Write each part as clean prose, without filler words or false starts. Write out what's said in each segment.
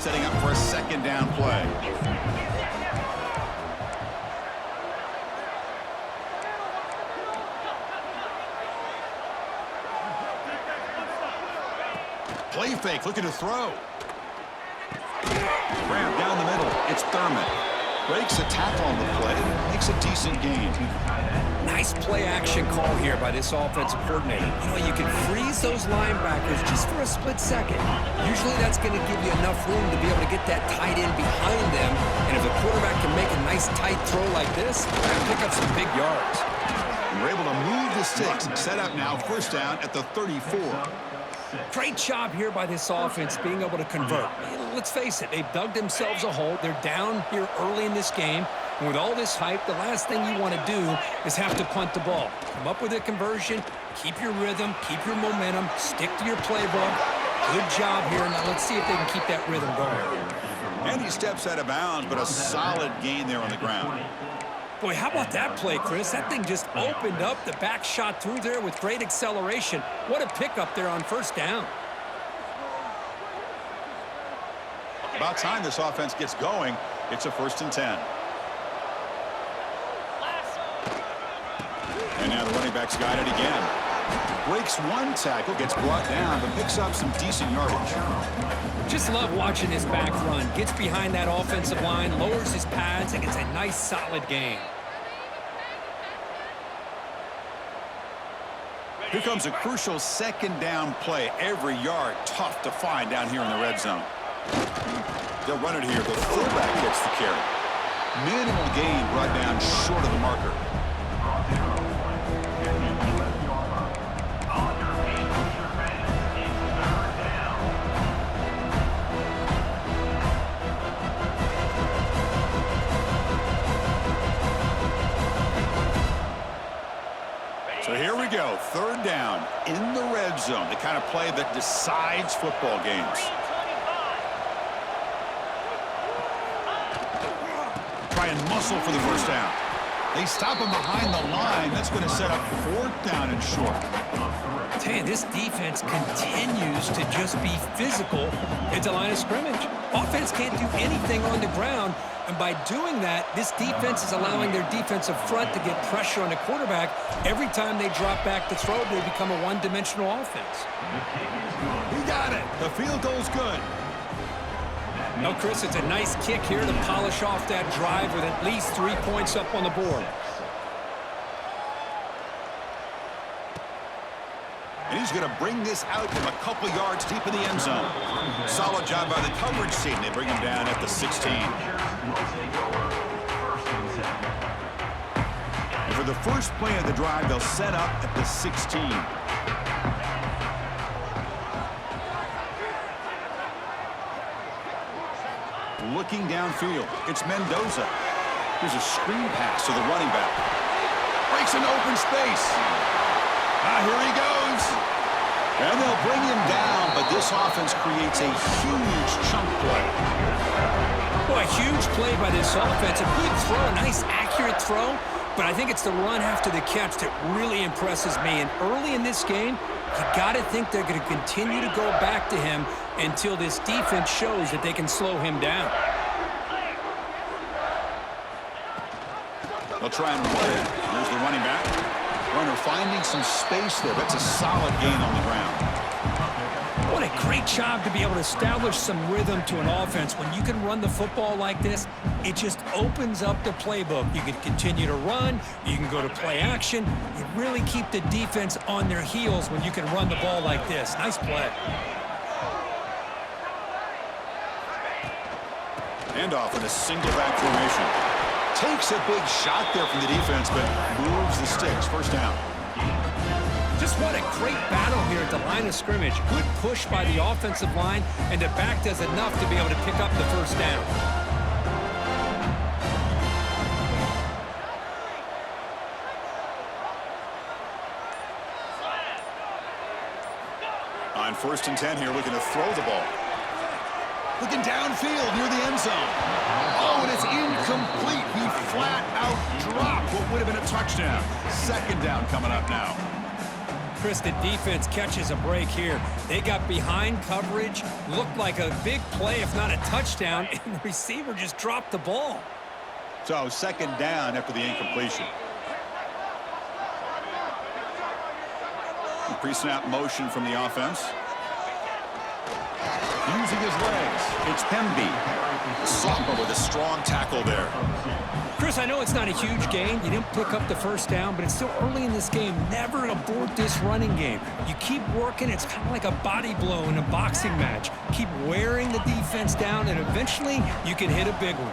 Setting up for a second down play. Play fake, looking to throw. Grab down the middle. It's Thurman. Breaks a tackle on the play. Makes a decent gain. Nice play action call here by this offensive coordinator. You know, you can freeze those linebackers just for a split second. Usually that's going to give you enough room to be able to get that tight end behind them. And if the quarterback can make a nice tight throw like this, they're going to pick up some big yards. And we're able to move the sticks. Set up now, first down at the 34. Great job here by this offense being able to convert. Let's face it, they've dug themselves a hole. They're down here early in this game. And with all this hype, the last thing you want to do is have to punt the ball. Come up with a conversion, keep your rhythm, keep your momentum, stick to your playbook. Good job here. Now let's see if they can keep that rhythm going. And he steps out of bounds, but a solid gain there on the ground. Boy, how about that play, Chris? That thing just opened up. The back shot through there with great acceleration. What a pickup there on first down. About time this offense gets going. It's a 1st and 10. And now the running back's got it again. Breaks one tackle, gets brought down, but picks up some decent yardage. Just love watching his back run. Gets behind that offensive line, lowers his pads, and gets a nice solid gain. Here comes a crucial second down play. Every yard tough to find down here in the red zone. They'll run it here. The fullback gets the carry. Minimal gain brought down short of the marker. So here we go, 3rd down in the red zone, the kind of play that decides football games. Try and muscle for the first down. They stop him behind the line. That's going to set up 4th down and short. Tell you, this defense continues to just be physical at the line of scrimmage. Offense can't do anything on the ground. And by doing that, this defense is allowing their defensive front to get pressure on the quarterback. Every time they drop back to throw, they become a one-dimensional offense. He got it. The field goal's good. No, Chris, it's a nice kick here to polish off that drive with at least 3 points up on the board. And he's going to bring this out from a couple yards deep in the end zone. Solid job by the coverage team. They bring him down at the 16. And for the first play of the drive, they'll set up at the 16. Looking downfield, it's Mendoza. Here's a screen pass to the running back. Breaks an open space. Here he goes. And they'll bring him down, but this offense creates a huge chunk play. Boy, a huge play by this offense. A good throw, a nice accurate throw. But I think it's the run after the catch that really impresses me. And early in this game, you got to think they're going to continue to go back to him until this defense shows that they can slow him down. They'll try and run it. Here's the running back. Runner finding some space there. That's a solid gain on the ground. What a great job to be able to establish some rhythm to an offense. When you can run the football like this, it just opens up the playbook. You can continue to run. You can go to play action. You really keep the defense on their heels when you can run the ball like this. Nice play. Handoff in a single back formation. Takes a big shot there from the defense, but moves the sticks. First down. Just what a great battle here at the line of scrimmage. Good push by the offensive line, and the back does enough to be able to pick up the first down. On 1st and 10 here, looking to throw the ball. Looking downfield near the end zone. Oh, and it's incomplete. He flat out dropped what would have been a touchdown. 2nd down coming up now. Chris, the defense catches a break here. They got behind coverage, looked like a big play, if not a touchdown, and the receiver just dropped the ball. So second down after the incompletion. Pre-snap motion from the offense. Using his legs, it's Pemby. Sophomore with a strong tackle there. Chris, I know it's not a huge gain. You didn't pick up the first down, but it's still early in this game. Never abort this running game. You keep working. It's kind of like a body blow in a boxing match. Keep wearing the defense down, and eventually you can hit a big one.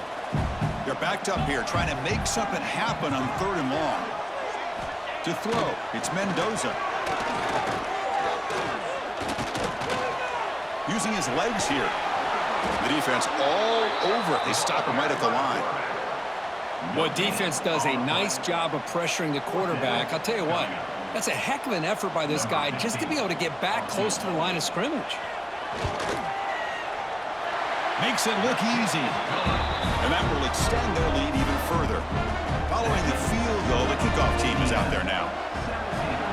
They're backed up here, trying to make something happen on 3rd and long. To throw, it's Mendoza. Using his legs here. The defense all over it. They stop him right at the line. Well, defense does a nice job of pressuring the quarterback. I'll tell you what, that's a heck of an effort by this guy just to be able to get back close to the line of scrimmage. Makes it look easy. And that will extend their lead even further. Following the field goal, the kickoff team is out there now.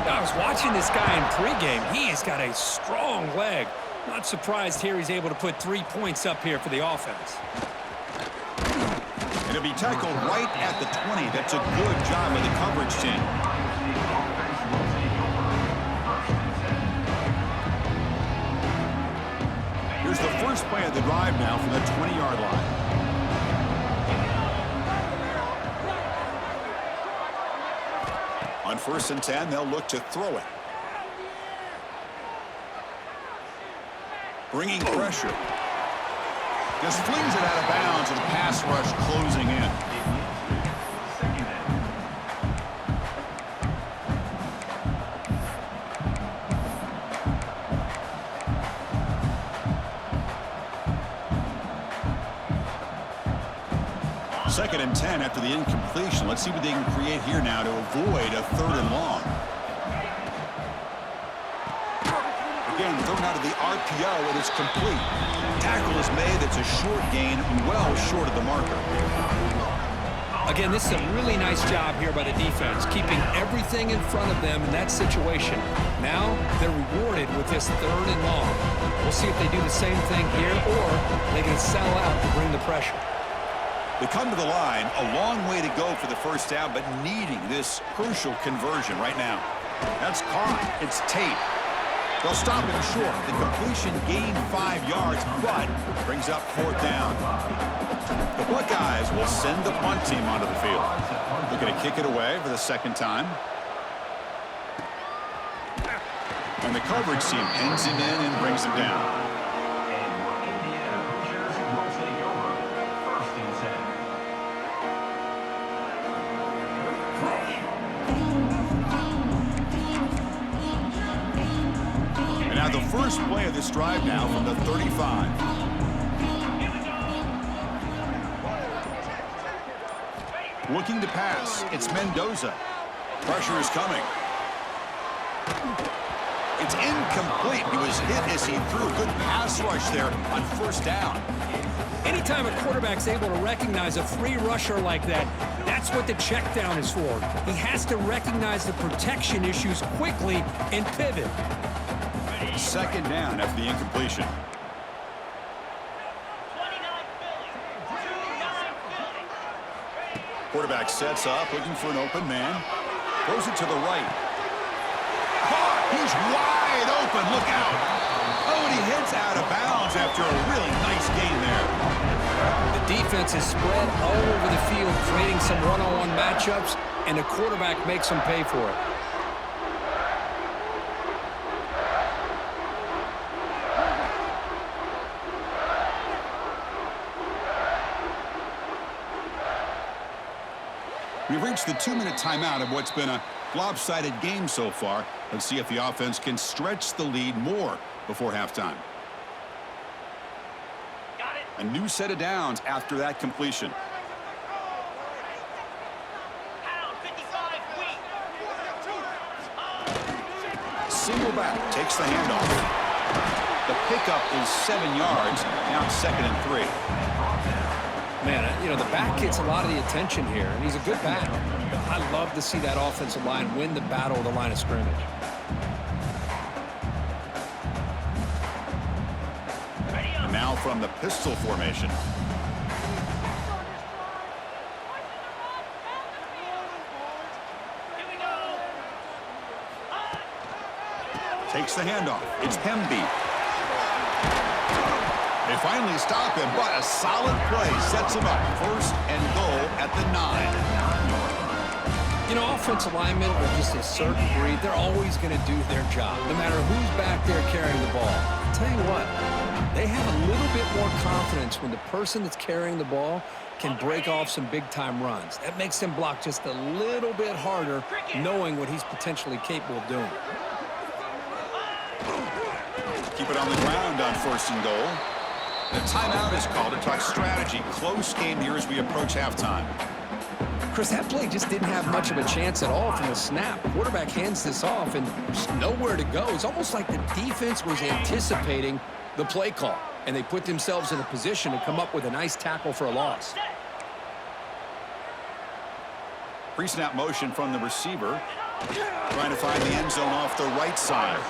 I was watching this guy in pregame. He has got a strong leg. Not surprised here he's able to put 3 points up here for the offense. And he'll be tackled right at the 20. That's a good job of the coverage team. Here's the first play of the drive now from the 20-yard line. On 1st and 10, they'll look to throw it. Bringing pressure. Just flings it out of bounds with a pass rush closing in. Second and 10 after the incompletion. Let's see what they can create here now to avoid a 3rd and long. Again, thrown out of the RPO, and it's complete. Tackle is made. It's a short gain, well short of the marker. Again, this is a really nice job here by the defense, keeping everything in front of them in that situation. Now they're rewarded with this 3rd and long. We'll see if they do the same thing here, or they can sell out to bring the pressure. They come to the line, a long way to go for the first down, but needing this crucial conversion right now. That's caught. It's Tate. They'll stop him short. The completion gained 5 yards, but brings up 4th down. The Buckeyes will send the punt team onto the field. They're going to kick it away for the 2nd time. And the coverage team pins him in and brings him down. The first play of this drive now from the 35. Looking to pass. It's Mendoza. Pressure is coming. It's incomplete. He was hit as he threw a good pass rush there on 1st down. Anytime a quarterback's able to recognize a free rusher like that, that's what the check down is for. He has to recognize the protection issues quickly and pivot. 2nd down after the incompletion. Quarterback sets up, looking for an open man. Throws it to the right. He's wide open. Look out. Oh, and he hits out of bounds after a really nice gain there. The defense is spread all over the field, creating some one-on-one matchups, and the quarterback makes them pay for it. We've reached the 2-minute timeout of what's been a lopsided game so far. Let's see if the offense can stretch the lead more before halftime. A new set of downs after that completion. Single back takes the handoff. The pickup is 7 yards. Now it's 2nd and 3. Man, you know, the back gets a lot of the attention here, and he's a good back. I love to see that offensive line win the battle of the line of scrimmage. from the pistol formation. Takes the handoff. It's Hemby. They finally stop him, but a solid play sets him up. First and goal at the 9. You know, offensive linemen are just a certain breed. They're always going to do their job, no matter who's back there carrying the ball. I'll tell you what, they have a little bit more confidence when the person that's carrying the ball can break off some big-time runs. That makes them block just a little bit harder, knowing what he's potentially capable of doing. Keep it on the ground on first and goal. The timeout is called to talk strategy. Close game here as we approach halftime. Chris, that play just didn't have much of a chance at all from the snap. Quarterback hands this off and just nowhere to go. It's almost like the defense was anticipating the play call, and they put themselves in a position to come up with a nice tackle for a loss. Pre-snap motion from the receiver. Trying to find the end zone off the right side.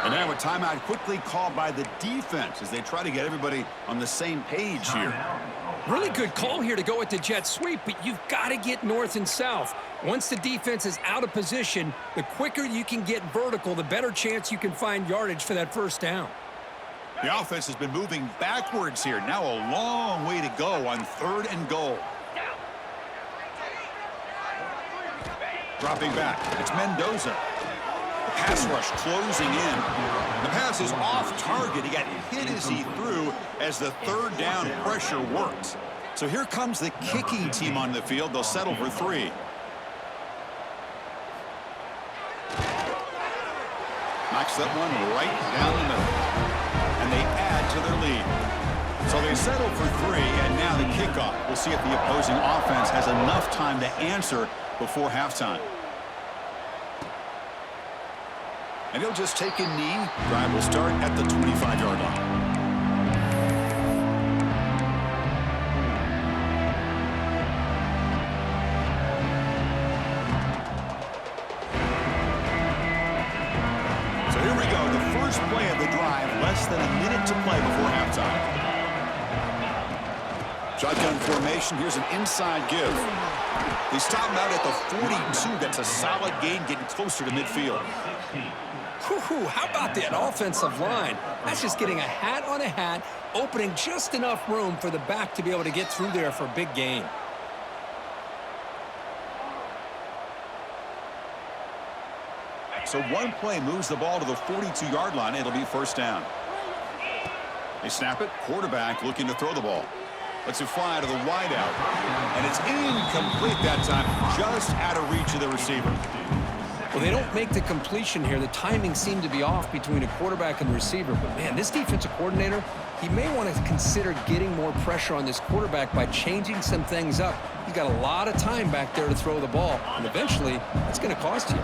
And now a timeout quickly called by the defense as they try to get everybody on the same page here. Really good call here to go with the jet sweep, but you've got to get north and south. Once the defense is out of position, the quicker you can get vertical, the better chance you can find yardage for that first down. The offense has been moving backwards here. Now a long way to go on third and goal. Dropping back, it's Mendoza. The pass rush closing in. The pass is off target. He got hit as he threw as the third down pressure works. So here comes the kicking team on the field. They'll settle for 3. Knocks that one right down the middle. And they add to their lead. So they settle for 3, and now the kickoff. We'll see if the opposing offense has enough time to answer before halftime. And he'll just take a knee. Drive will start at the 25-yard line. So here we go. The first play of the drive. Less than a minute to play before halftime. Shotgun formation. Here's an inside give. They stop him out at the 42. That's a solid gain, getting closer to midfield. Whew, how about that offensive line? That's just getting a hat on a hat, opening just enough room for the back to be able to get through there for a big gain. So one play moves the ball to the 42-yard line. It'll be first down. They snap it. Quarterback looking to throw the ball. Lets it fly to the wideout. And it's incomplete that time, just out of reach of the receiver. Well, they don't make the completion here. The timing seemed to be off between a quarterback and the receiver. But, man, this defensive coordinator, he may want to consider getting more pressure on this quarterback by changing some things up. He's got a lot of time back there to throw the ball. And eventually, that's going to cost you.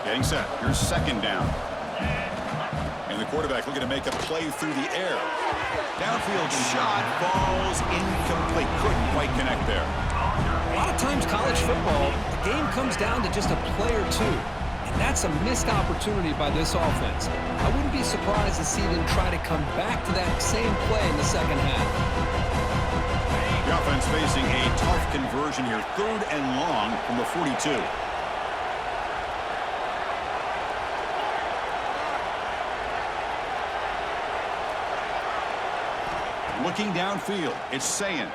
Getting set. Here's second down. And the quarterback looking to make a play through the air. Downfield shot falls incomplete. Couldn't quite connect there. A lot of times college football, the game comes down to just a play or two. And that's a missed opportunity by this offense. I wouldn't be surprised to see them try to come back to that same play in the second half. The offense facing a tough conversion here. Third and long from the 42. Looking downfield, it's Sayin.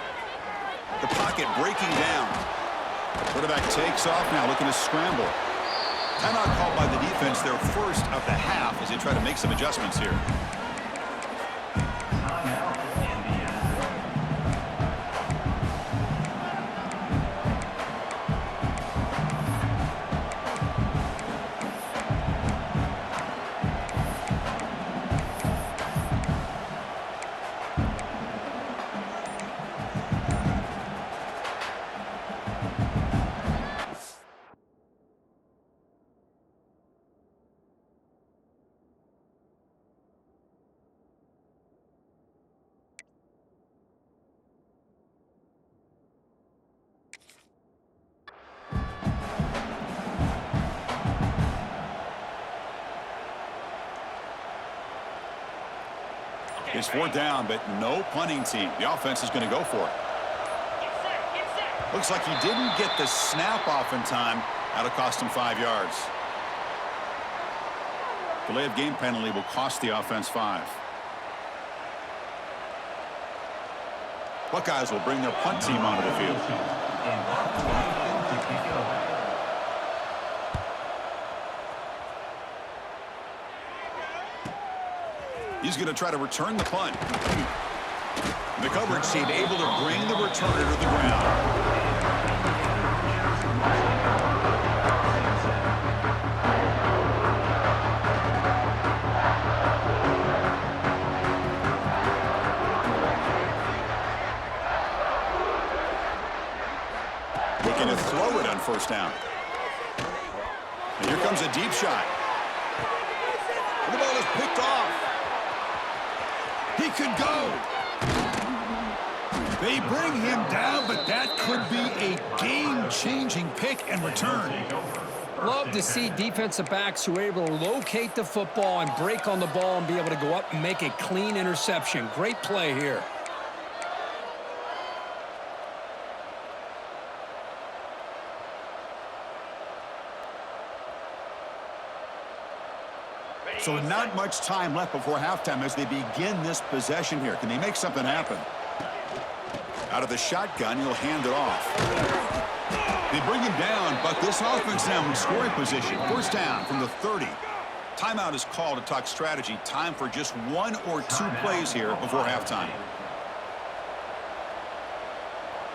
The pocket breaking down. Quarterback takes off now, looking to scramble. Timeout called by the defense, their first of the half, as they try to make some adjustments here. It's fourth down, but no punting team. The offense is going to go for it. Looks like he didn't get the snap off in time. That'll cost him 5 yards. Delay of game penalty will cost the offense 5. Buckeyes will bring their punt team onto the field. He's going to try to return the punt. The coverage team able to bring the returner to the ground. Looking to throw it on first down. And here comes a deep shot. The ball is picked off. He could go. They bring him down, but that could be a game-changing pick and return. Love to see defensive backs who are able to locate the football and break on the ball and be able to go up and make a clean interception. Great play here. So not much time left before halftime as they begin this possession here. Can they make something happen? Out of the shotgun, he'll hand it off. They bring him down, but this offense now in scoring position. First down from the 30. Timeout is called to talk strategy. Time for just 1 or 2 plays here before halftime.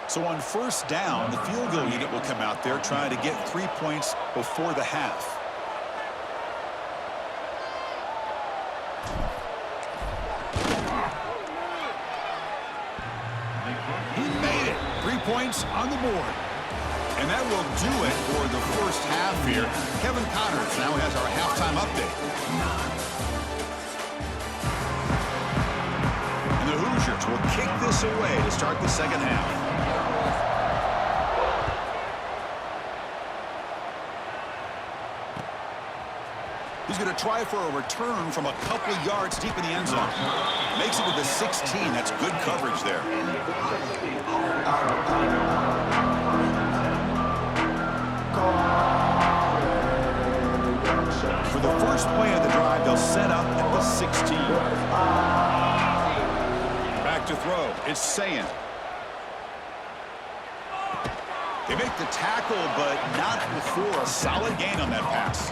So on first down, the field goal unit will come out there trying to get 3 points before the half. Points on the board. And that will do it for the first half here. Kevin Connors now has our halftime update. And the Hoosiers will kick this away to start the second half. He's going to try for a return from a couple yards deep in the end zone. Makes it to the 16. That's good coverage there. For the first play of the drive, they'll set up at the 16. Back to throw. It's Sayin. They make the tackle, but not before a solid gain on that pass.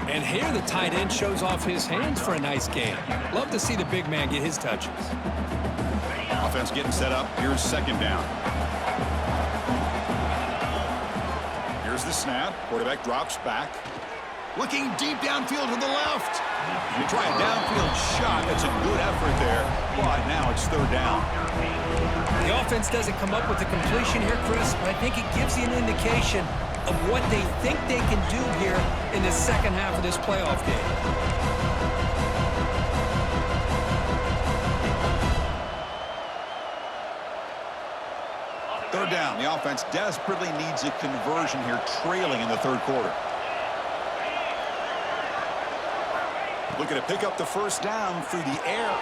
And here the tight end shows off his hands for a nice gain. Love to see the big man get his touches. Offense getting set up. Here's second down. Here's the snap. Quarterback drops back. Looking deep downfield to the left. They try a downfield shot. That's a good effort there. But now it's third down. The offense doesn't come up with the completion here, Chris, but I think it gives you an indication of what they think they can do here in the second half of this playoff game. Third down. The offense desperately needs a conversion here, trailing in the third quarter. Looking to pick up the first down through the air.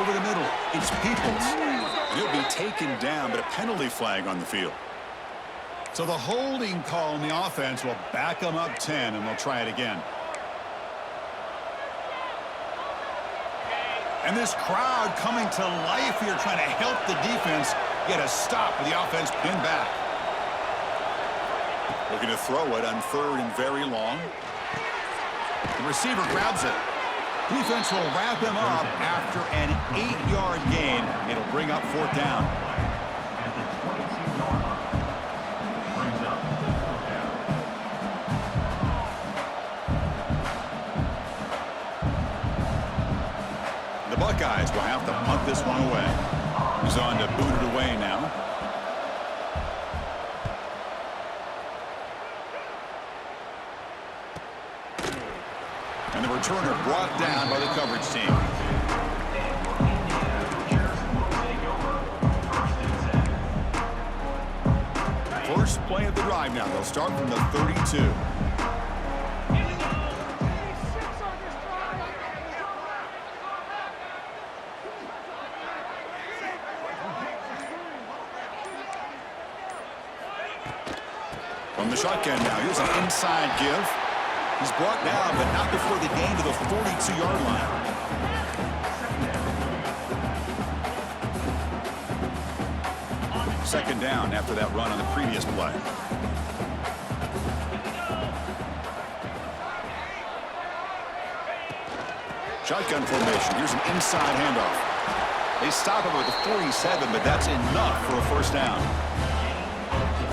Over the middle. It's Peoples. He'll be taken down, but a penalty flag on the field. So the holding call on the offense will back them up 10, and they'll try it again. And this crowd coming to life here, trying to help the defense get a stop with the offense pinned back. Looking to throw it on third and very long. The receiver grabs it. Defense will wrap him up after an 8-yard gain. It'll bring up fourth down. The Buckeyes will have to punt this one away. He's on to boot it away now. And the returner brought down by the coverage team. First play of the drive now. They'll start from the 32. From the shotgun now, here's an inside give. He's brought down, but not before the gain to the 42-yard line. Second down after that run on the previous play. Shotgun formation. Here's an inside handoff. They stop him at the 47, but that's enough for a first down.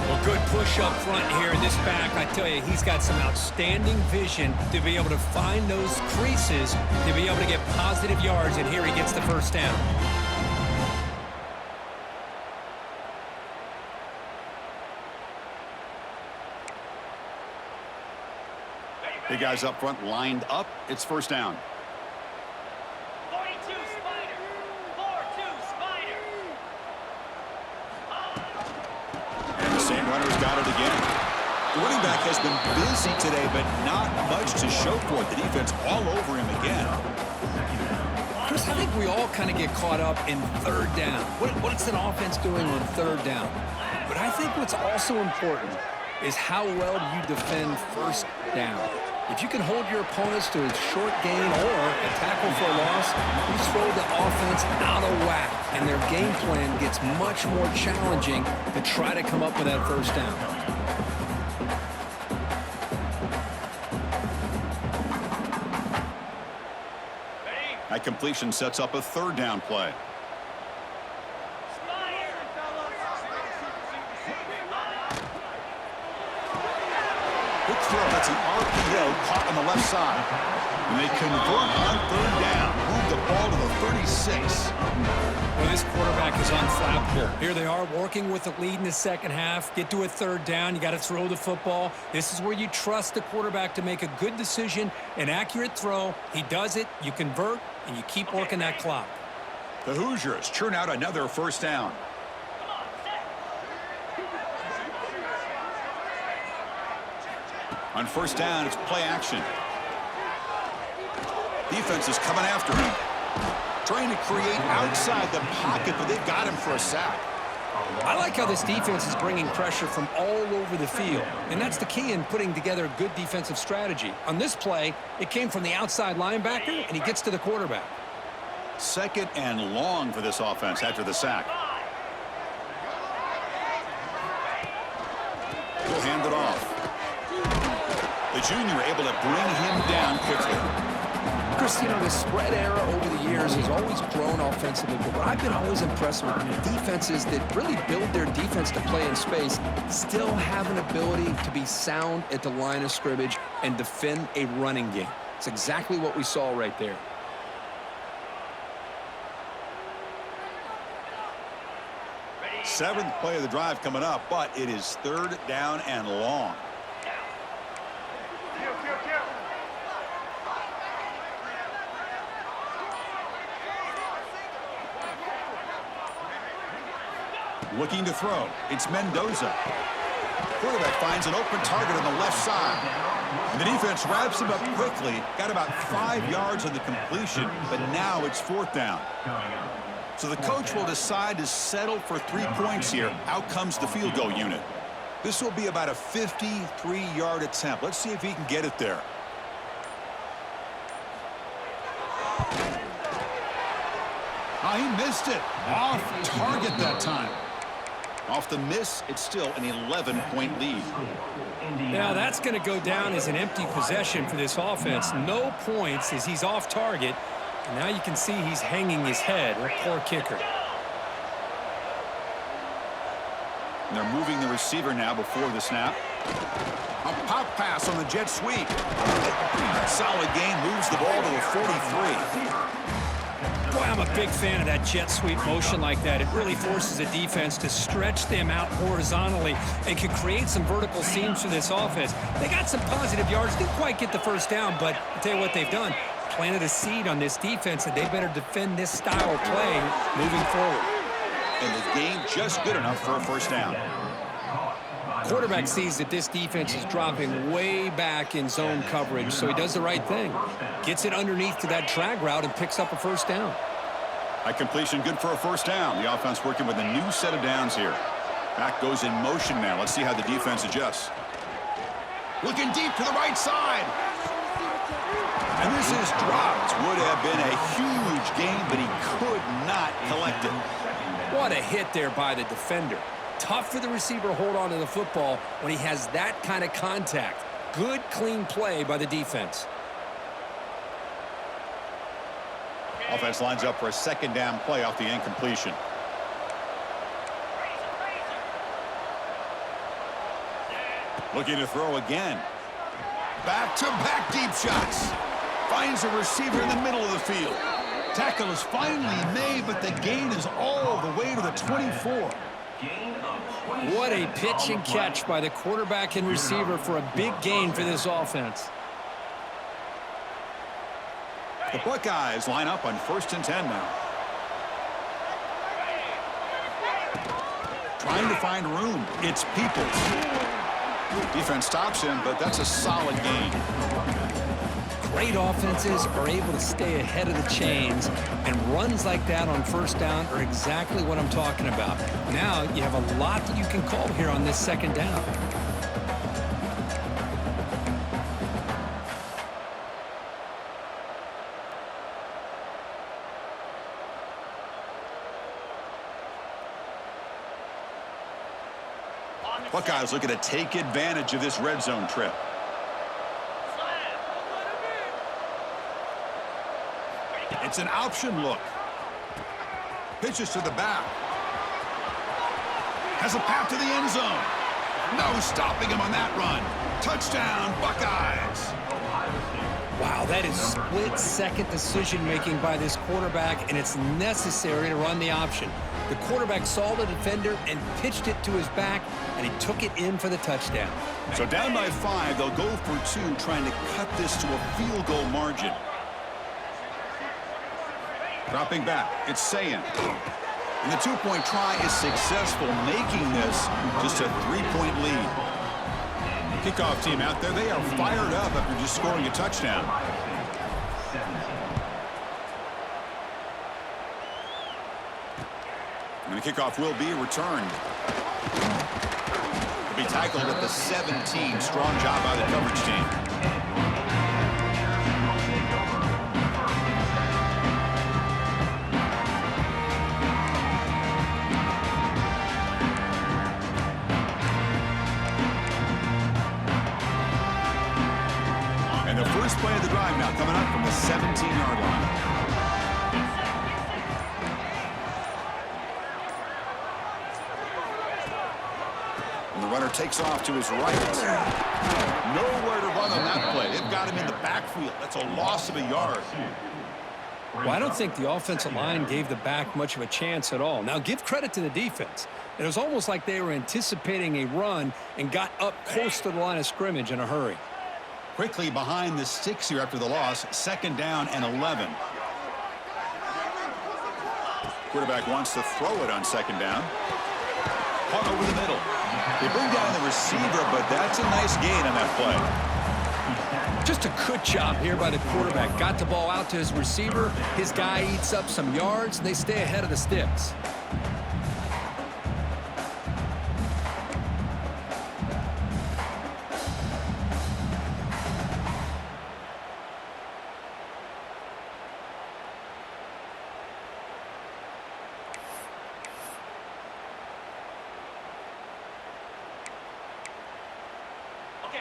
Well, good push up front here. This back, I tell you, he's got some outstanding vision to be able to find those creases, to be able to get positive yards, and here he gets the first down. The guys up front lined up. It's first down. 42 Spider. 4-2 Spider. And the same runner's got it again. The running back has been busy today, but not much to show for it. The defense all over him again. Chris, I think we all kind of get caught up in third down. What's an offense doing on third down? But I think what's also important is how well do you defend first down. If you can hold your opponents to a short gain or a tackle for a loss, you throw the offense out of whack, and their game plan gets much more challenging to try to come up with that first down. That completion sets up a third down play. Quick throw. That's an RPO caught on the left side. And they convert on third down. Move the ball to the 36. Well, this quarterback is unflappable. Here they are working with the lead in the second half. Get to a third down. You got to throw the football. This is where you trust the quarterback to make a good decision, an accurate throw. He does it. You convert, and you keep working that clock. The Hoosiers churn out another first down. On first down, it's play action. Defense is coming after him. Trying to create outside the pocket, but they've got him for a sack. I like how this defense is bringing pressure from all over the field, and that's the key in putting together a good defensive strategy. On this play, it came from the outside linebacker, and he gets to the quarterback. Second and long for this offense after the sack. He'll hand it off. The junior able to bring him down quickly. Chris, you know, the spread era over the years has always grown offensively, but what I've been always impressed with defenses that really build their defense to play in space still have an ability to be sound at the line of scrimmage and defend a running game. It's exactly what we saw right there. Seventh play of the drive coming up, but it is third down and long. Looking to throw. It's Mendoza. Quarterback finds an open target on the left side. And the defense wraps him up quickly. Got about 5 yards on the completion, but now it's fourth down. So the coach will decide to settle for 3 points here. Out comes the field goal unit. This will be about a 53-yard attempt. Let's see if he can get it there. Oh, he missed it. Off target that time. Off the miss, it's still an 11-point lead. Now that's going to go down as an empty possession for this offense. No points as he's off target. And now you can see he's hanging his head. A poor kicker. And they're moving the receiver now before the snap. A pop pass on the jet sweep. Solid gain, moves the ball to the 43. Boy, I'm a big fan of that jet sweep motion like that. It really forces a defense to stretch them out horizontally and can create some vertical seams for this offense. They got some positive yards. Didn't quite get the first down, but I'll tell you what they've done. Planted a seed on this defense that they better defend this style of play moving forward. And the game just good enough for a first down. Quarterback sees that this defense is dropping way back in zone coverage, so he does the right thing. Gets it underneath to that drag route and picks up a first down. That completion good for a first down. The offense working with a new set of downs here. Back goes in motion now. Let's see how the defense adjusts. Looking deep to the right side. And this is dropped. Would have been a huge gain, but he could not collect it. What a hit there by the defender. Tough for the receiver to hold on to the football when he has that kind of contact. Good, clean play by the defense. Offense lines up for a second down play off the incompletion. Looking to throw again. Back-to-back deep shots. Finds a receiver in the middle of the field. Tackle is finally made, but the gain is all the way to the 24. What a pitch and catch by the quarterback and receiver for a big gain for this offense. The Buckeyes line up on 1st and 10 now. Trying to find room. It's Peoples. Defense stops him, but that's a solid gain. Great offenses are able to stay ahead of the chains, and runs like that on 1st down are exactly what I'm talking about. Now you have a lot that you can call here on this 2nd down. Buckeyes looking to take advantage of this red zone trip. It's an option look. Pitches to the back. Has a path to the end zone. No stopping him on that run. Touchdown, Buckeyes. Wow, that is split-second decision-making by this quarterback, and it's necessary to run the option. The quarterback saw the defender and pitched it to his back, and he took it in for the touchdown. So down by 5, they'll go for 2, trying to cut this to a field goal margin. Dropping back, it's Sayin. And the 2-point try is successful, making this just a 3-point lead. Kickoff team out there, they are fired up after just scoring a touchdown. And the kickoff will be returned. He'll be tackled at the 17. Strong job by the coverage team. And the first play of the drive now coming up from the 17-yard line. And the runner takes off to his right. Nowhere to run on that play. They've got him in the backfield. That's a loss of a yard. Well, I don't think the offensive line gave the back much of a chance at all. Now, give credit to the defense. It was almost like they were anticipating a run and got up close to the line of scrimmage in a hurry. Quickly behind the sticks here after the loss. 2nd down and 11. Quarterback wants to throw it on 2nd down. Caught over the middle. They bring down the receiver, but that's a nice gain on that play. Just a good job here by the quarterback. Got the ball out to his receiver. His guy eats up some yards, and they stay ahead of the sticks.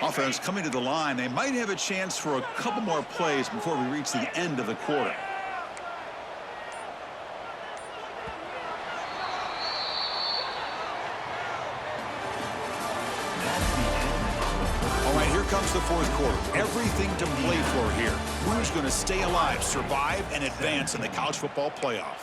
Offense coming to the line. They might have a chance for a couple more plays before we reach the end of the quarter. All right, here comes the 4th quarter. Everything to play for here. Who's going to stay alive, survive, and advance in the college football playoff?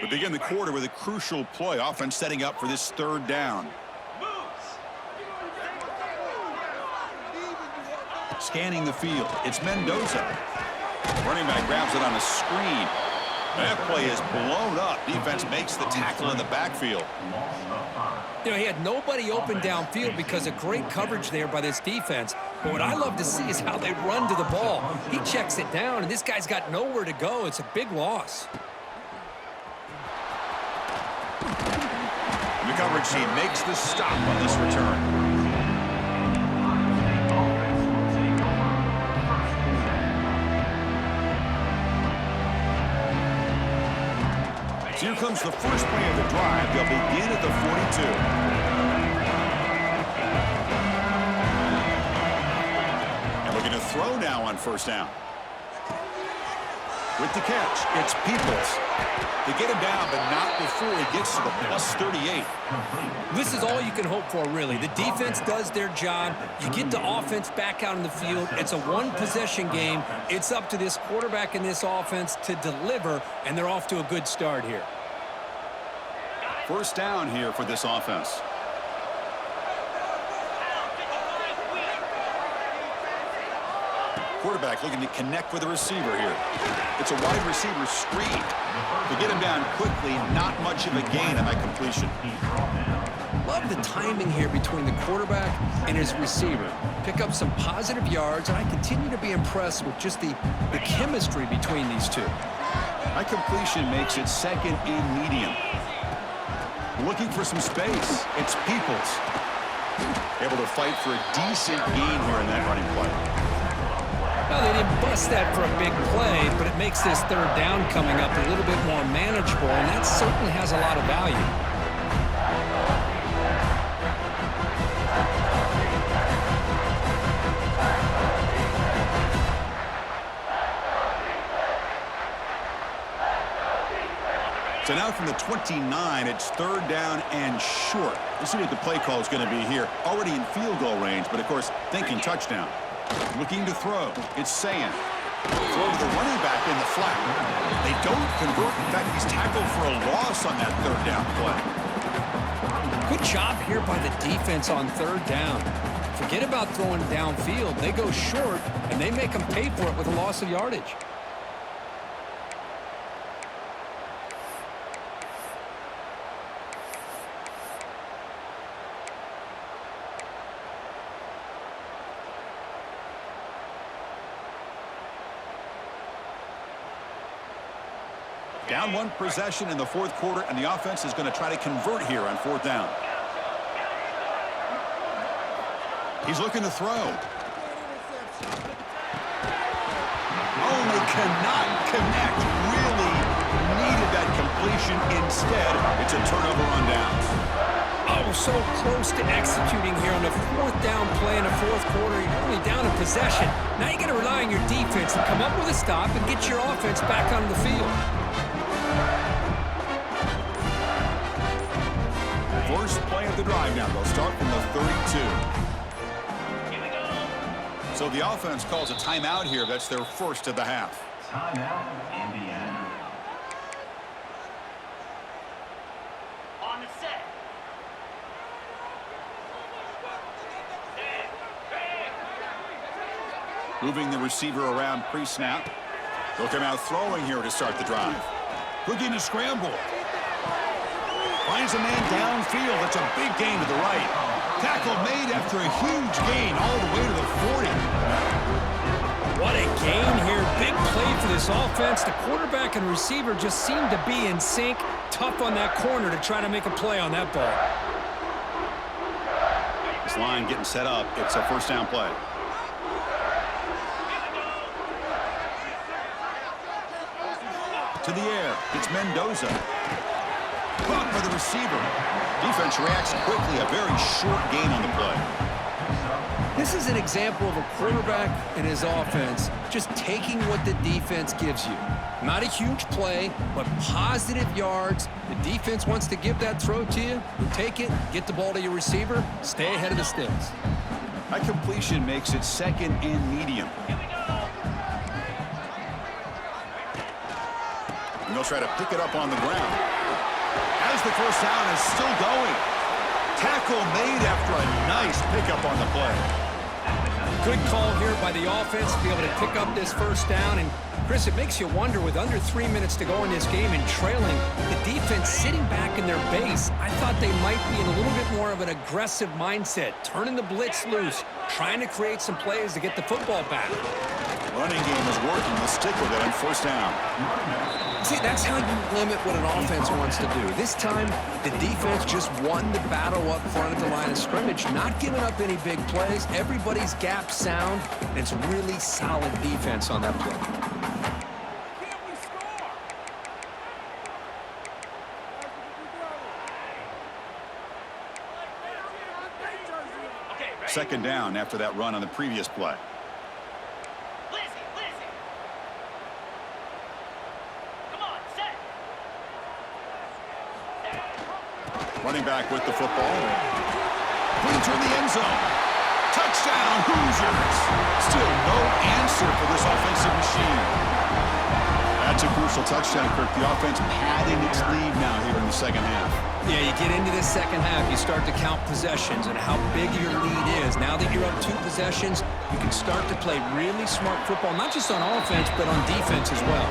We begin the quarter with a crucial play. Offense setting up for this 3rd down. Scanning the field. It's Mendoza. Running back grabs it on a screen. That play is blown up. Defense makes the tackle in the backfield. You know, he had nobody open downfield because of great coverage there by this defense. But what I love to see is how they run to the ball. He checks it down, and this guy's got nowhere to go. It's a big loss. The coverage team makes the stop on this return. So here comes the first play of the drive. They'll begin at the 42. And looking to throw now on first down. With the catch, it's Peoples. They get him down, but not before he gets to the plus 38. This is all you can hope for, really. The defense does their job. You get the offense back out in the field. It's a one-possession game. It's up to this quarterback and this offense to deliver, and they're off to a good start here. First down here for this offense. Quarterback looking to connect with a receiver here. It's a wide receiver screen. To get him down quickly, not much of a gain on that completion. Love the timing here between the quarterback and his receiver. Pick up some positive yards, and I continue to be impressed with just the chemistry between these two. That completion makes it second and medium. Looking for some space. It's Peoples. Able to fight for a decent gain here in that running play. Well, they didn't bust that for a big play, but it makes this third down coming up a little bit more manageable, and that certainly has a lot of value. So now from the 29, it's third down and short. Let's see what the play call is going to be here. Already in field goal range, but of course, thinking touchdown. Looking to throw. It's Sayan. Throw to the running back in the flat. They don't convert. In fact, he's tackled for a loss on that third down play. Good job here by the defense on third down. Forget about throwing downfield. They go short, and they make them pay for it with a loss of yardage. Down one possession in the fourth quarter, and the offense is going to try to convert here on fourth down. He's looking to throw. Oh, they cannot connect. Really needed that completion. Instead, it's a turnover on downs. Oh, so close to executing here on the fourth down play in the fourth quarter. You're only down a possession. Now you got to rely on your defense to come up with a stop and get your offense back on the field. First play of the drive now. They'll start from the 32. Here we go. So the offense calls a timeout here. That's their first of the half. Timeout, Indiana. On the set. Moving the receiver around pre-snap. They'll come out throwing here to start the drive. Looking to scramble. Finds a man downfield. That's a big gain to the right. Tackle made after a huge gain all the way to the 40. What a gain here. Big play for this offense. The quarterback and receiver just seem to be in sync. Tough on that corner to try to make a play on that ball. This line getting set up. It's a first down play. To the air. It's Mendoza. Caught by the receiver. Defense reacts quickly. A very short gain on the play. This is an example of a quarterback and his offense just taking what the defense gives you. Not a huge play, but positive yards. The defense wants to give that throw to you. You take it, get the ball to your receiver, stay ahead of the sticks. That completion makes it second and medium. Here we go. And they'll try to pick it up on the ground. As the first down is still going. Tackle made after a nice pickup on the play. Good call here by the offense to be able to pick up this first down. And, Chris, it makes you wonder, with under 3 minutes to go in this game and trailing, the defense sitting back in their base, I thought they might be in a little bit more of an aggressive mindset, turning the blitz loose, trying to create some plays to get the football back. Running game is working. Let's stick with it on first down. See, that's how you limit what an offense wants to do. This time, the defense just won the battle up front at the line of scrimmage, not giving up any big plays. Everybody's gap sound, and it's really solid defense on that play. Second down after that run on the previous play. Running back with the football. Put into the end zone. Touchdown, Hoosiers. Still no answer for this offensive machine. That's a crucial touchdown, Kirk. The offense padding its lead now here in the second half. Yeah, you get into this second half, you start to count possessions and how big your lead is. Now that you're up 2 possessions, you can start to play really smart football, not just on offense, but on defense as well.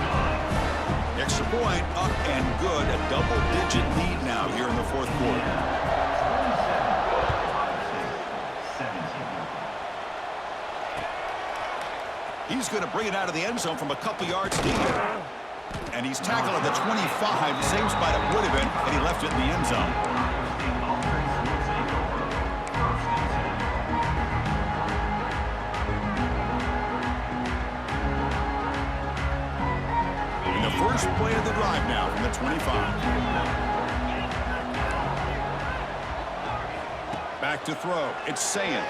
Extra point, up and good. A double-digit lead now here in the fourth quarter. He's going to bring it out of the end zone from a couple yards deep. And he's tackled at the 25, same spot it would have been, and he left it in the end zone. First play of the drive now from the 25. Back to throw. It's Sayin.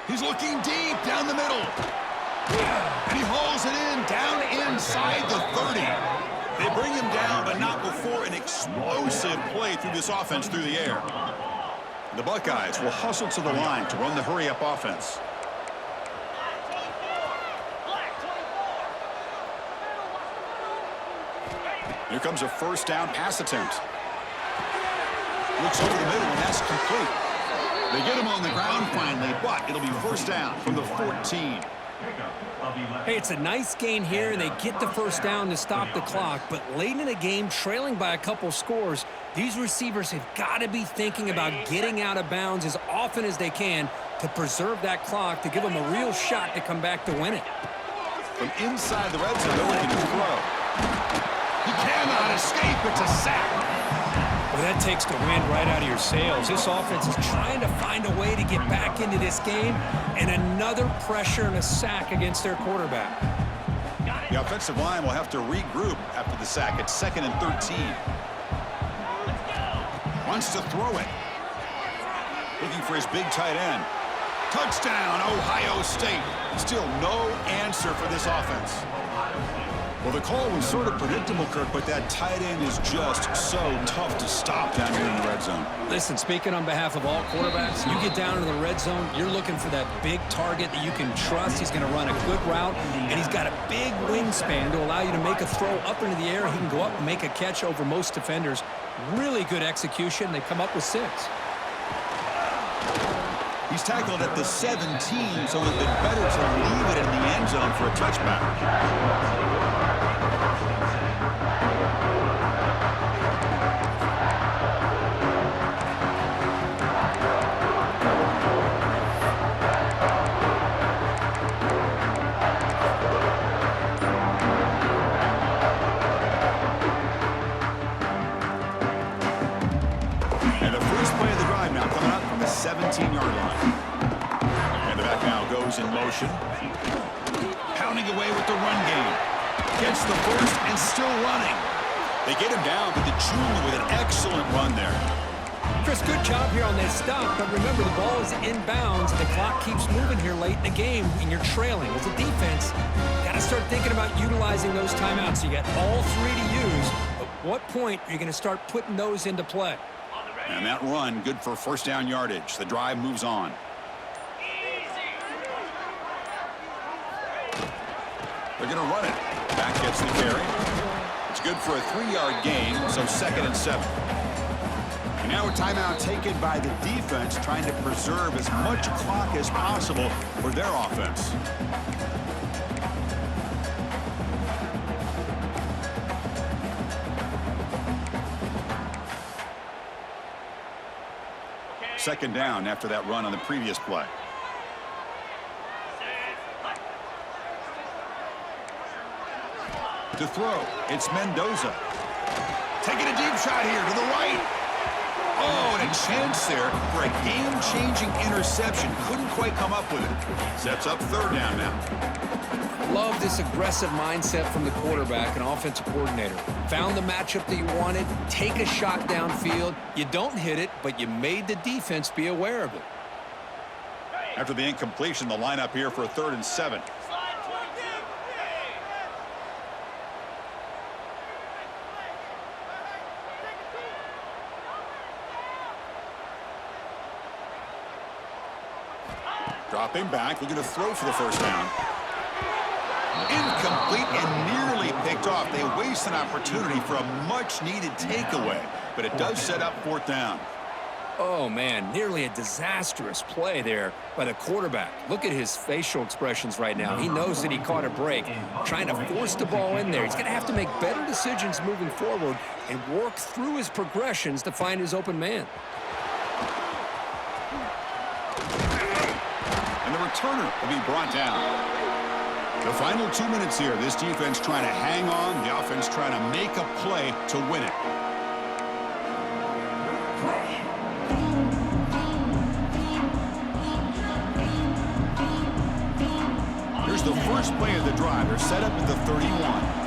He's looking deep down the middle. And he hauls it in down inside the 30. They bring him down, but not before an explosive play through this offense through the air. The Buckeyes will hustle to the line to run the hurry-up offense. Here comes a first down pass attempt. Looks over the middle, and that's complete. They get him on the ground finally, but it'll be first down from the 14. Hey, it's a nice gain here, and they get the first down to stop the clock. But late in the game, trailing by a couple scores, these receivers have got to be thinking about getting out of bounds as often as they can to preserve that clock, to give them a real shot to come back to win it. From inside the red zone, they're looking to throw. He cannot escape. It's a sack. Well, that takes the wind right out of your sails. This offense is trying to find a way to get back into this game, and another pressure and a sack against their quarterback. The offensive line will have to regroup after the sack. It's 2nd and 13. Wants to throw it. Looking for his big tight end. Touchdown, Ohio State. Still no answer for this offense. Well, the call was sort of predictable, Kirk, but that tight end is just so tough to stop down here in the red zone. Listen, speaking on behalf of all quarterbacks, you get down into the red zone, you're looking for that big target that you can trust. He's going to run a good route, and he's got a big wingspan to allow you to make a throw up into the air. He can go up and make a catch over most defenders. Really good execution. They come up with 6. He's tackled at the 17, so it would have been better to leave it in the end zone for a touchback. And the first play of the drive now coming up from the 17-yard line. And the back now goes in motion. Pounding away with the run game. Gets the first and still running. They get him down to the junior with an excellent run there. Chris, good job here on that stop, but remember the ball is inbounds and the clock keeps moving here late in the game and you're trailing. As a defense, you got to start thinking about utilizing those timeouts. You got all 3 to use. At what point are you going to start putting those into play? And that run, good for first down yardage. The drive moves on. They're going to run it. Back gets the carry. It's good for a 3-yard gain, so 2nd and 7. And now a timeout taken by the defense, trying to preserve as much clock as possible for their offense. Second down after that run on the previous play. To throw, it's Mendoza. Taking a deep shot here to the right. Oh, and a chance there for a game-changing interception. Couldn't quite come up with it. Sets up third down now. Love this aggressive mindset from the quarterback and offensive coordinator. Found the matchup that you wanted, take a shot downfield. You don't hit it, but you made the defense be aware of it. After the incompletion, the lineup here for a 3rd and 7. Dropping back, looking to throw for the first down. Incomplete and nearly picked off. They waste an opportunity for a much-needed takeaway, but it does set up 4th down. Oh, man, nearly a disastrous play there by the quarterback. Look at his facial expressions right now. He knows that he caught a break, trying to force the ball in there. He's going to have to make better decisions moving forward and work through his progressions to find his open man. And the returner will be brought down. The final 2 minutes here. This defense trying to hang on. The offense trying to make a play to win it. Here's the first play of the drive. They're set up at the 31.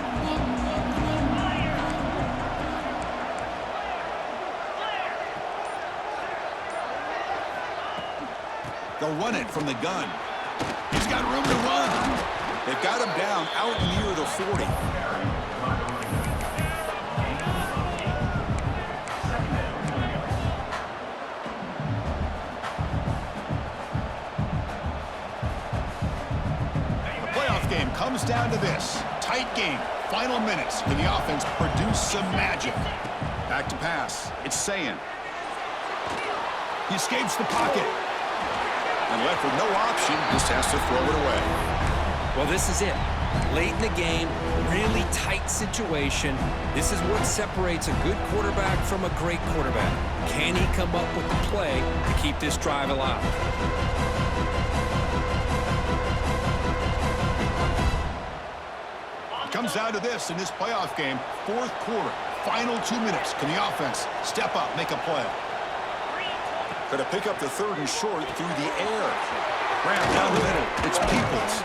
They'll run it from the gun. He's got room to run. They've got him down out near the 40. The playoff game comes down to this. Tight game. Final minutes. Can the offense produce some magic? Back to pass. It's Sayan. He escapes the pocket. And left with no option, just has to throw it away. Well, this is it. Late in the game, really tight situation. This is what separates a good quarterback from a great quarterback. Can he come up with the play to keep this drive alive? It comes down to this in this playoff game. 4th quarter, final 2 minutes. Can the offense step up, make a play? Going to pick up the 3rd and short through the air. Ram down the middle. It's Peoples.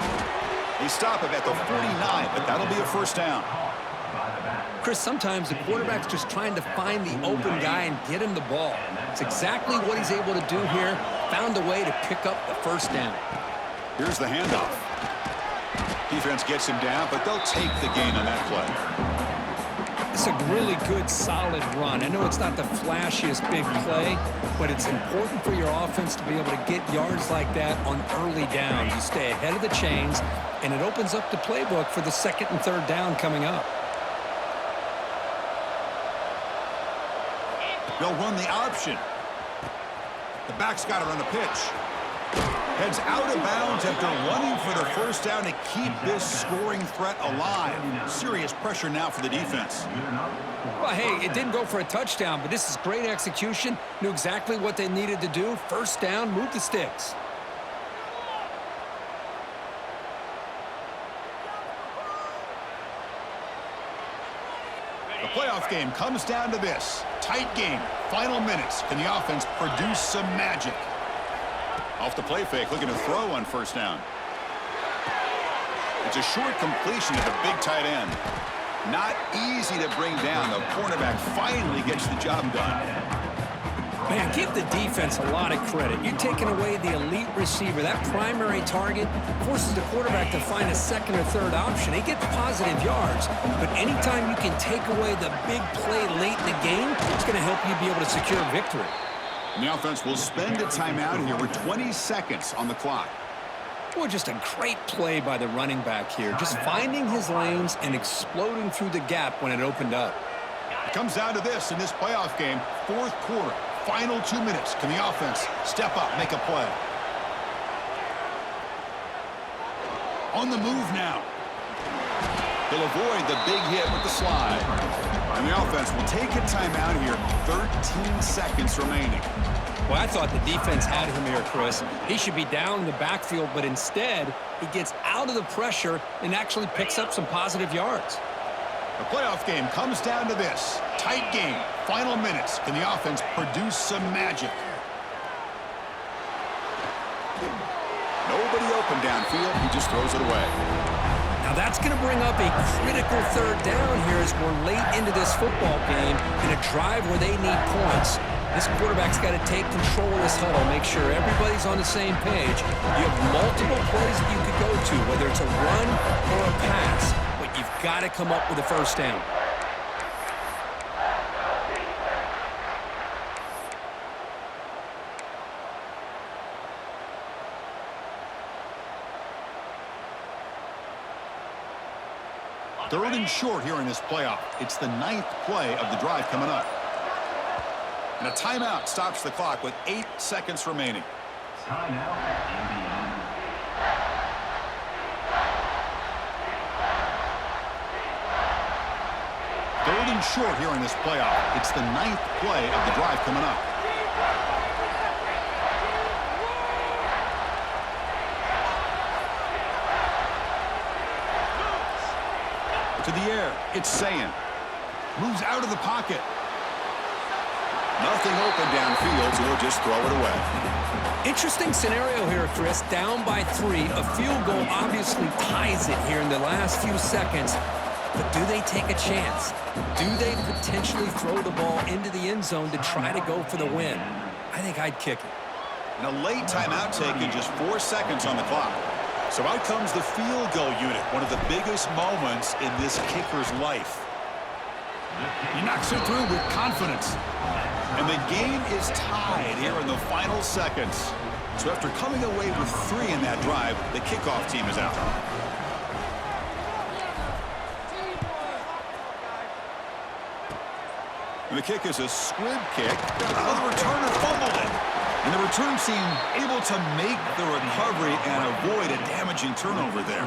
They stop him at the 49, but that'll be a first down. Chris, sometimes the quarterback's just trying to find the open guy and get him the ball. It's exactly what he's able to do here. Found a way to pick up the first down. Here's the handoff. Defense gets him down, but they'll take the gain on that play. It's a really good, solid run. I know it's not the flashiest big play, but it's important for your offense to be able to get yards like that on early downs. You stay ahead of the chains, and it opens up the playbook for the 2nd and 3rd down coming up. They'll run the option. The back's got it on the pitch. Heads out of bounds after running for the first down to keep this scoring threat alive. Serious pressure now for the defense. Well, hey, it didn't go for a touchdown, but this is great execution. Knew exactly what they needed to do. First down, move the sticks. The playoff game comes down to this. Tight game, final minutes. Can the offense produce some magic? Off the play fake, looking to throw on first down. It's a short completion to the big tight end. Not easy to bring down. The cornerback finally gets the job done. Man, give the defense a lot of credit. You're taking away the elite receiver. That primary target forces the quarterback to find a 2nd or 3rd option. He gets positive yards, but anytime you can take away the big play late in the game, it's going to help you be able to secure victory. And the offense will spend a timeout here with 20 seconds on the clock. Well, just a great play by the running back here. Just finding his lanes and exploding through the gap when it opened up. It comes down to this in this playoff game, fourth quarter, final 2 minutes. Can the offense step up, make a play? On the move now. He'll avoid the big hit with the slide. And the offense will take a timeout here. 13 seconds remaining. Well, I thought the defense had him here, Chris. He should be down in the backfield, but instead, he gets out of the pressure and actually picks up some positive yards. The playoff game comes down to this. Tight game, final minutes. Can the offense produce some magic? Nobody open downfield. He just throws it away. Now that's going to bring up a critical third down here as we're late into this football game in a drive where they need points. This quarterback's got to take control of this huddle, make sure everybody's on the same page. You have multiple plays that you could go to, whether it's a run or a pass, but you've got to come up with a first down. Third and short here in this playoff. It's the 9th play of the drive coming up. And a timeout stops the clock with 8 seconds remaining. Timeout, Indiana. Third and short here in this playoff. It's the 9th play of the drive coming up. To the air, it's Sayan. Moves out of the pocket. Nothing open downfield, so he'll just throw it away. Interesting scenario here, Chris. Down by 3. A field goal obviously ties it here in the last few seconds. But do they take a chance? Do they potentially throw the ball into the end zone to try to go for the win? I think I'd kick it. And a late timeout taken, just 4 seconds on the clock. So out comes the field goal unit, one of the biggest moments in this kicker's life. He knocks it through with confidence. And the game is tied here in the final seconds. So after coming away with 3 in that drive, the kickoff team is out. And the kick is a squib kick. Oh, the returner fumbled it. And the return team able to make the recovery and avoid a damaging turnover there.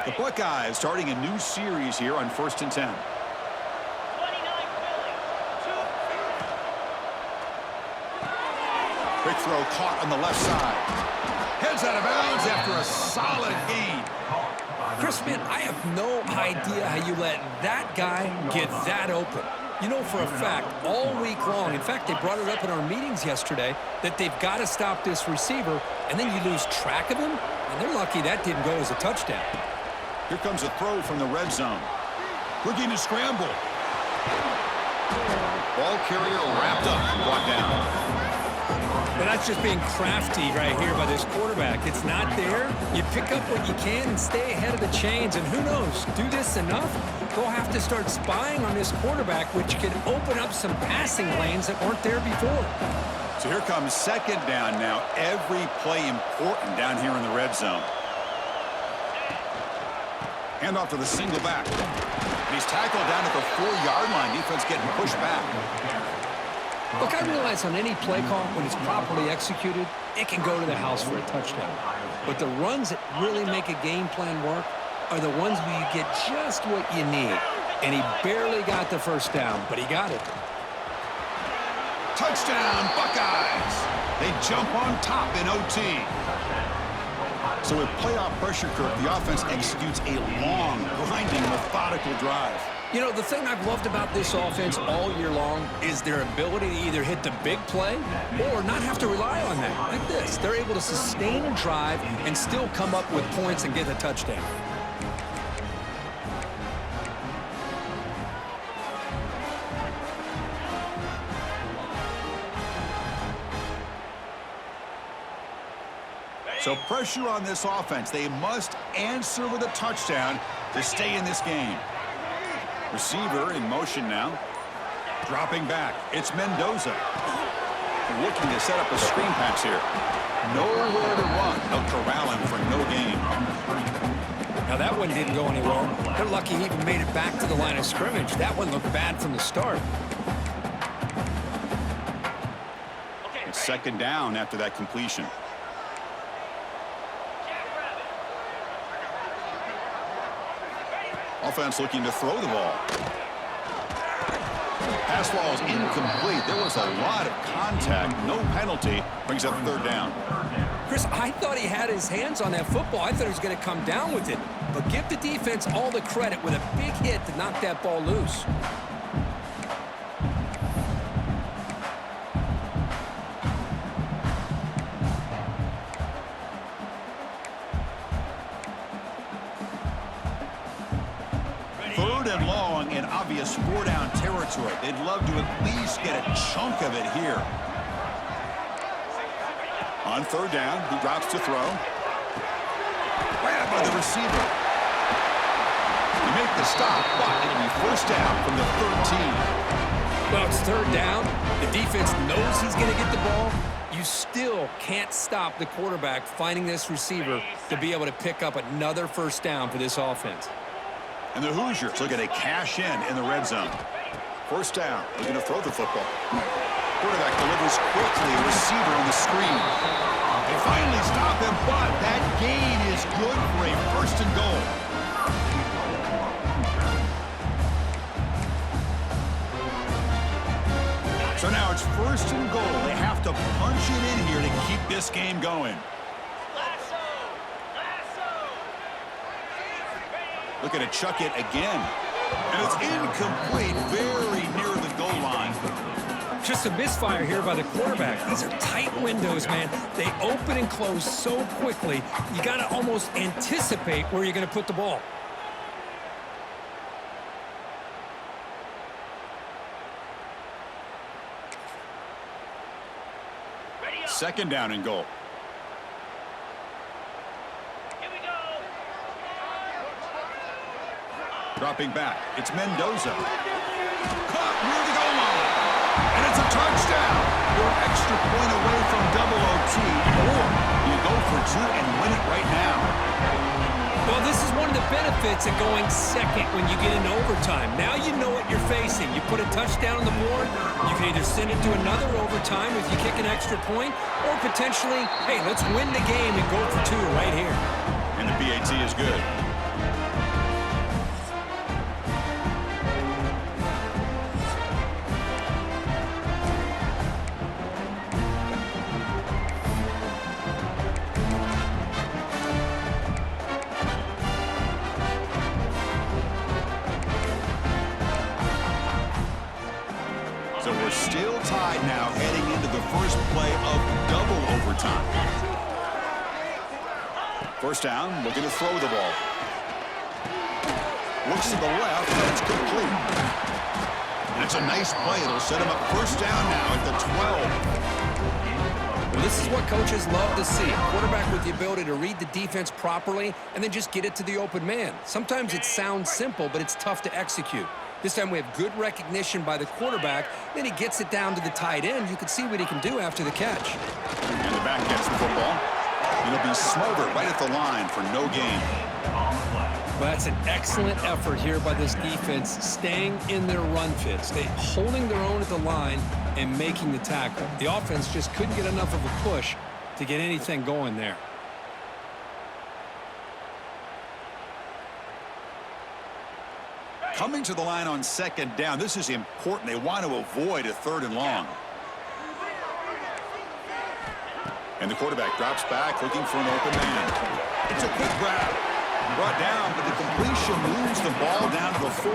The Buckeyes starting a new series here on 1st and 10. 29 Philly. Quick throw caught on the left side. Heads out of bounds after a solid gain. Chris, man, I have no idea how you let that guy get that open. You know for a fact, all week long, in fact, they brought it up in our meetings yesterday, that they've got to stop this receiver, and then you lose track of him, and they're lucky that didn't go as a touchdown. Here comes a throw from the red zone. Looking to scramble. Ball carrier wrapped up and brought down. But that's just being crafty right here by this quarterback. It's not there. You pick up what you can and stay ahead of the chains. And who knows, do this enough, they'll have to start spying on this quarterback, which could open up some passing lanes that weren't there before. So here comes 2nd down now. Every play important down here in the red zone. Hand off to the single back. And he's tackled down at the 4-yard line. Defense getting pushed back. Look, I realize on any play call, when it's properly executed, it can go to the house for a touchdown. But the runs that really make a game plan work are the ones where you get just what you need. And he barely got the first down, but he got it. Touchdown, Buckeyes! They jump on top in OT. So with playoff pressure, Kirk, the offense executes a long, grinding, methodical drive. You know, the thing I've loved about this offense all year long is their ability to either hit the big play or not have to rely on that. Like this, they're able to sustain a drive and still come up with points and get a touchdown. So So pressure on this offense. They must answer with a touchdown to stay in this game. Receiver in motion now. Dropping back. It's Mendoza. Looking to set up a screen pass here. Nowhere to run. They'll corral him for no gain. Now that one didn't go anywhere. They're lucky he even made it back to the line of scrimmage. That one looked bad from the start. It's second down after that completion. Offense looking to throw the ball. Pass ball is incomplete. There was a lot of contact. No penalty. Brings up third down. Chris, I thought he had his hands on that football. I thought he was going to come down with it. But give the defense all the credit with a big hit to knock that ball loose. Third and long in obvious four-down territory. They'd love to at least get a chunk of it here. On third down, he drops to throw. Grabbed by the receiver. You make the stop, but it'll be first down from the 13. Well, it's third down. The defense knows he's going to get the ball. You still can't stop the quarterback finding this receiver to be able to pick up another first down for this offense. And the Hoosiers looking to cash in the red zone. First down, looking to throw the football. Quarterback delivers quickly, receiver on the screen. They finally stop him, but that gain is good for a first and goal. So now it's first and goal. They have to punch it in here to keep this game going. Looking to chuck it again. And it's incomplete, very near the goal line. Just a misfire here by the quarterback. These are tight windows, man. They open and close so quickly, you got to almost anticipate where you're going to put the ball. Second down and goal. Here we go. Dropping back, it's Mendoza. Caught near the goal line. And it's a touchdown. You're an extra point away from double OT, or you go for two and win it right now. Well, this is one of the benefits of going second when you get into overtime. Now you know what you're facing. You put a touchdown on the board, you can either send it to another overtime if you kick an extra point, or potentially, hey, let's win the game and go for two right here. And the PAT is good. So we're still tied now heading into the first play of double overtime. First down, looking to throw the ball. Looks to the left, and it's complete. And it's a nice play. It'll set him up first down now at the 12. Well, this is what coaches love to see. A quarterback with the ability to read the defense properly and then just get it to the open man. Sometimes it sounds simple, but it's tough to execute. This time we have good recognition by the quarterback. Then he gets it down to the tight end. You can see what he can do after the catch. And the back gets the football. It'll be smothered right at the line for no gain. Well, that's an excellent effort here by this defense, staying in their run fits, holding their own at the line and making the tackle. The offense just couldn't get enough of a push to get anything going there. Coming to the line on second down, this is important. They want to avoid a third and long. And the quarterback drops back, looking for an open man. It's a quick grab. Brought down, but the completion moves the ball down to the 4.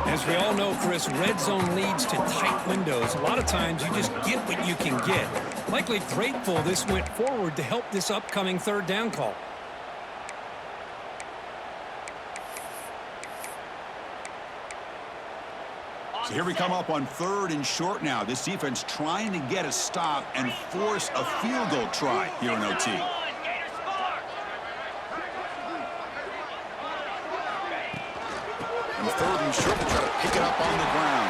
As we all know, Chris, red zone leads to tight windows. A lot of times you just get what you can get. Likely grateful this went forward to help this upcoming third down call. So here we come up on 3rd and short now. This defense trying to get a stop and force a field goal try here in OT. Gators score. And 3rd and short to try to pick it up on the ground.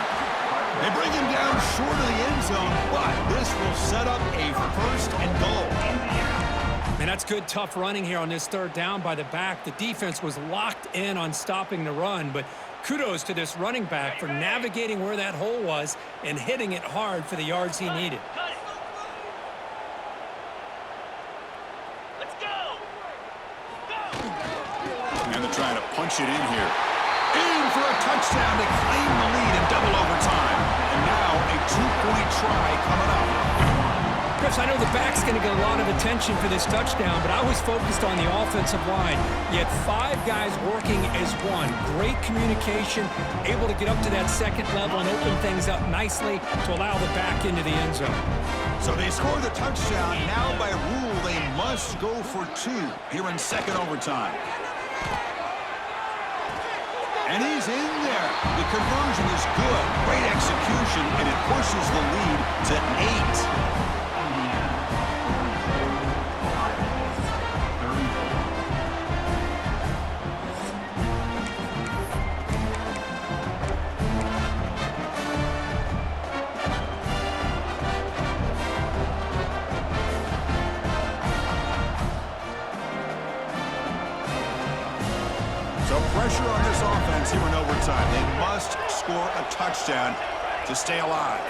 They bring him down short of the end zone, but this will set up a 1st and goal. And that's good, tough running here on this 3rd down by the back. The defense was locked in on stopping the run, but kudos to this running back for navigating where that hole was and hitting it hard for the yards he needed. Cut it. Let's go. Go. And they're trying to punch it in here. Aim for a touchdown to claim the lead in double overtime. And now a 2-point try coming up. Chris, I know the back's going to get a lot of attention for this touchdown, but I was focused on the offensive line. You had 5 guys working as one. Great communication, able to get up to that 2nd level and open things up nicely to allow the back into the end zone. So they score the touchdown. Now by rule, they must go for 2 here in 2nd overtime. And he's in there. The conversion is good. Great execution, and it pushes the lead to 8. So pressure on this offense here in overtime. They must score a touchdown to stay alive.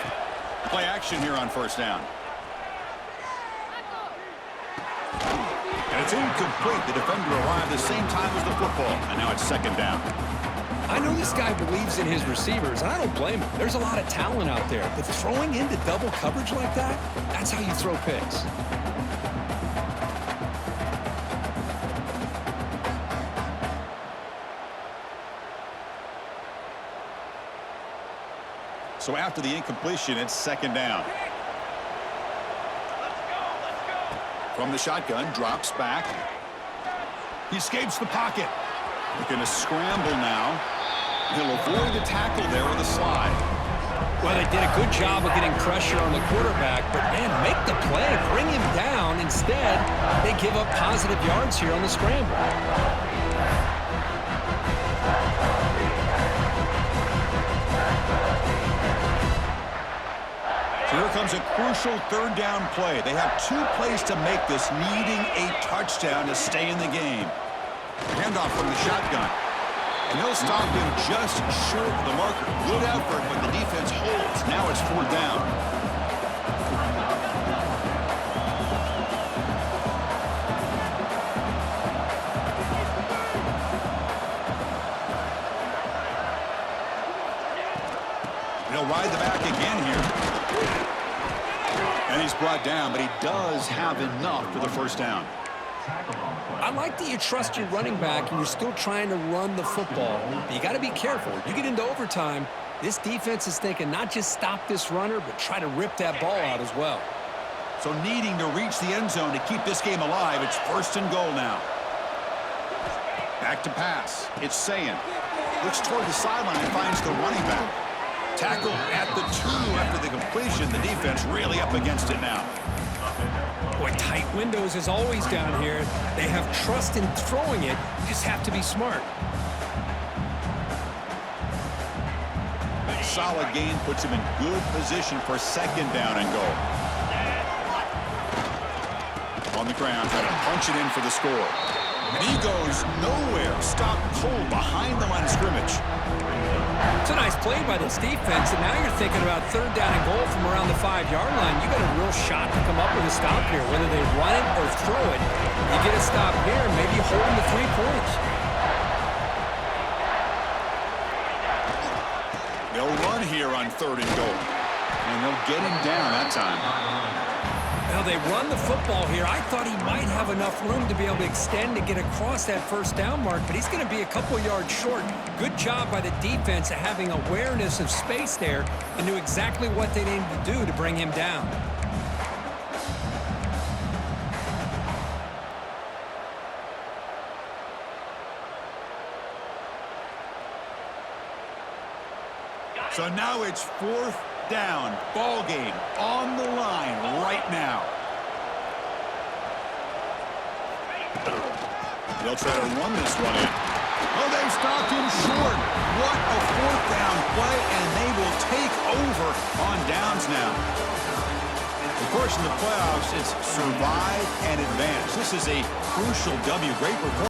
Play action here on 1st down. And it's incomplete. The defender arrived the same time as the football. And now it's 2nd down. I know this guy believes in his receivers, and I don't blame him. There's a lot of talent out there, but throwing into double coverage like that, that's how you throw picks. So after the incompletion, it's 2nd down. From the shotgun, drops back. He escapes the pocket. Looking to scramble now. He'll avoid the tackle there with a slide. Well, they did a good job of getting pressure on the quarterback, but, man, make the play, bring him down. Instead, they give up positive yards here on the scramble. So here comes a crucial 3rd down play. They have 2 plays to make this, needing a touchdown to stay in the game. Handoff from the shotgun. And they'll stop him just short of the marker. Good effort, but the defense holds. Now it's 4th down. They'll ride the back again here. And he's brought down, but he does have enough for the 1st down. I like that you trust your running back and you're still trying to run the football, but you got to be careful. You get into overtime, this defense is thinking not just stop this runner, but try to rip that ball out as well. So needing to reach the end zone to keep this game alive, it's 1st and goal now. Back to pass. It's Sayin. Looks toward the sideline and finds the running back. Tackle at the 2 after the completion. The defense really up against it now. Boy, tight windows as always down here. They have trust in throwing it. You just have to be smart. Solid gain puts him in good position for 2nd down and goal. On the ground, trying to punch it in for the score. And he goes nowhere. Stopped cold behind the line of scrimmage. It's a nice play by this defense, and now you're thinking about 3rd down and goal from around the 5-yard line. You got a real shot to come up with a stop here, whether they run it or throw it. You get a stop here, and maybe you hold them to 3 points. They'll run here on 3rd and goal. And they'll get him down that time. Now they run the football here. I thought he might have enough room to be able to extend and get across that 1st down mark, but he's going to be a couple yards short. Good job by the defense of having awareness of space there and knew exactly what they needed to do to bring him down. Got So now it's 4th down. Ball game on the line right now. They'll try to run this one in. Oh, they've stopped him short. What a 4th down play, and they will take over on downs now. Of course, in the playoffs, it's survive and advance. This is a crucial W. Great performance.